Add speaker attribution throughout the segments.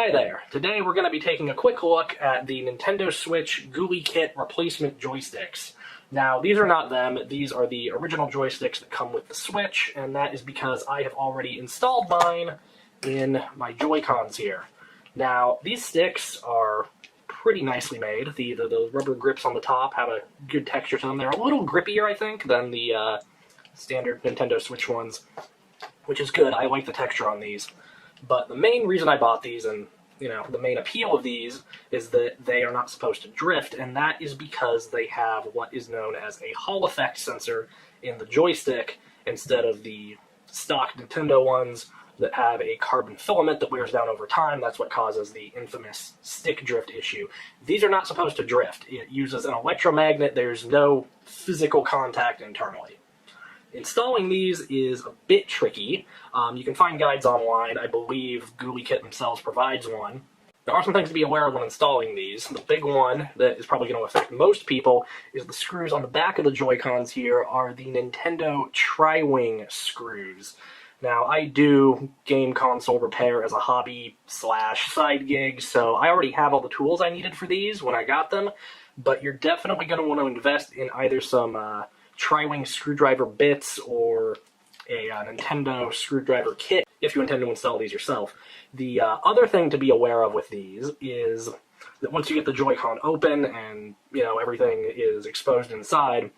Speaker 1: Hi there. Today we're going to be taking a quick look at the Nintendo Switch GuliKit replacement joysticks. Now, these are not them. These are the original joysticks that come with the Switch, and that is because I have already installed mine in my Joy-Cons here. Now, these sticks are pretty nicely made. The rubber grips on the top have a good texture to them. They're a little grippier, I think, than the standard Nintendo Switch ones, which is good. I like the texture on these. But the main reason I bought these, and the main appeal of these, is that they are not supposed to drift, and that is because they have what is known as a Hall effect sensor in the joystick instead of the stock Nintendo ones that have a carbon filament that wears down over time. That's what causes the infamous stick drift issue. These are not supposed to drift. It uses an electromagnet. There's no physical contact internally. Installing these is a bit tricky. You can find guides online. I believe GuliKit themselves provides one. There are some things to be aware of when installing these. The big one that is probably going to affect most people is the screws on the back of the Joy-Cons here are the Nintendo Tri-Wing screws. Now, I do game console repair as a hobby/side gig, so I already have all the tools I needed for these when I got them, but you're definitely going to want to invest in either some Tri-Wing screwdriver bits or a Nintendo screwdriver kit if you intend to install these yourself. The other thing to be aware of with these is that once you get the Joy-Con open and everything is exposed inside,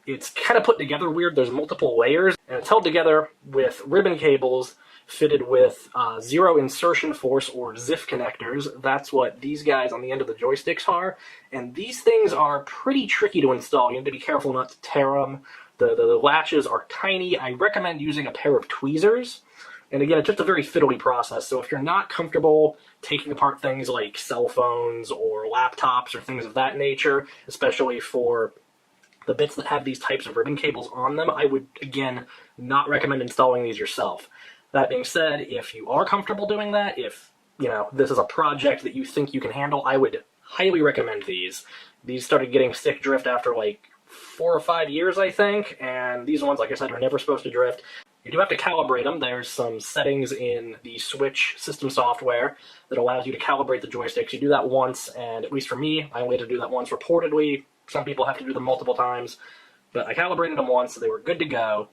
Speaker 1: it's kind of put together weird. There's multiple layers, and it's held together with ribbon cables fitted with zero insertion force or ZIF connectors. That's what these guys on the end of the joysticks are, and these things are pretty tricky to install. You have to be careful not to tear them. The latches are tiny. I recommend using a pair of tweezers, and again, it's just a very fiddly process, so if you're not comfortable taking apart things like cell phones or laptops or things of that nature, especially for the bits that have these types of ribbon cables on them, I would, again, not recommend installing these yourself. That being said, if you are comfortable doing that, if this is a project that you think you can handle, I would highly recommend these. These started getting stick drift after like 4 or 5 years, I think, and these ones, like I said, are never supposed to drift. You do have to calibrate them. There's some settings in the Switch system software that allows you to calibrate the joysticks. You do that once, and at least for me, I only had to do that once. Reportedly, some people have to do them multiple times, but I calibrated them once, so they were good to go,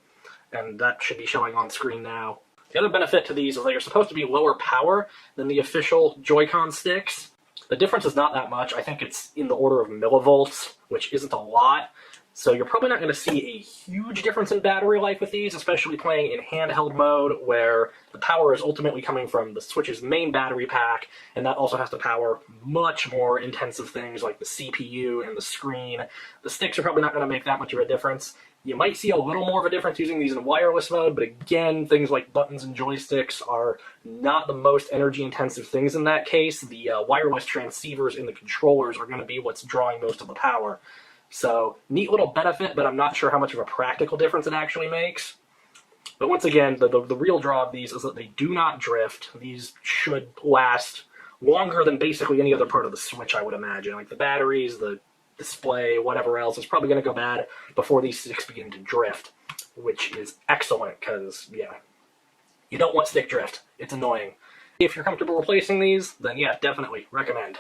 Speaker 1: and that should be showing on screen now. The other benefit to these is they are supposed to be lower power than the official Joy-Con sticks. The difference is not that much. I think it's in the order of millivolts, which isn't a lot. So you're probably not going to see a huge difference in battery life with these, especially playing in handheld mode, where the power is ultimately coming from the Switch's main battery pack, and that also has to power much more intensive things like the CPU and the screen. The sticks are probably not going to make that much of a difference. You might see a little more of a difference using these in wireless mode, but again, things like buttons and joysticks are not the most energy-intensive things in that case. The wireless transceivers in the controllers are going to be what's drawing most of the power. So, neat little benefit, but I'm not sure how much of a practical difference it actually makes. But once again, the real draw of these is that they do not drift. These should last longer than basically any other part of the Switch, I would imagine. Like the batteries, the display, whatever else is probably going to go bad before these sticks begin to drift, which is excellent because, yeah, you don't want stick drift. It's annoying. If you're comfortable replacing these, then yeah, definitely recommend.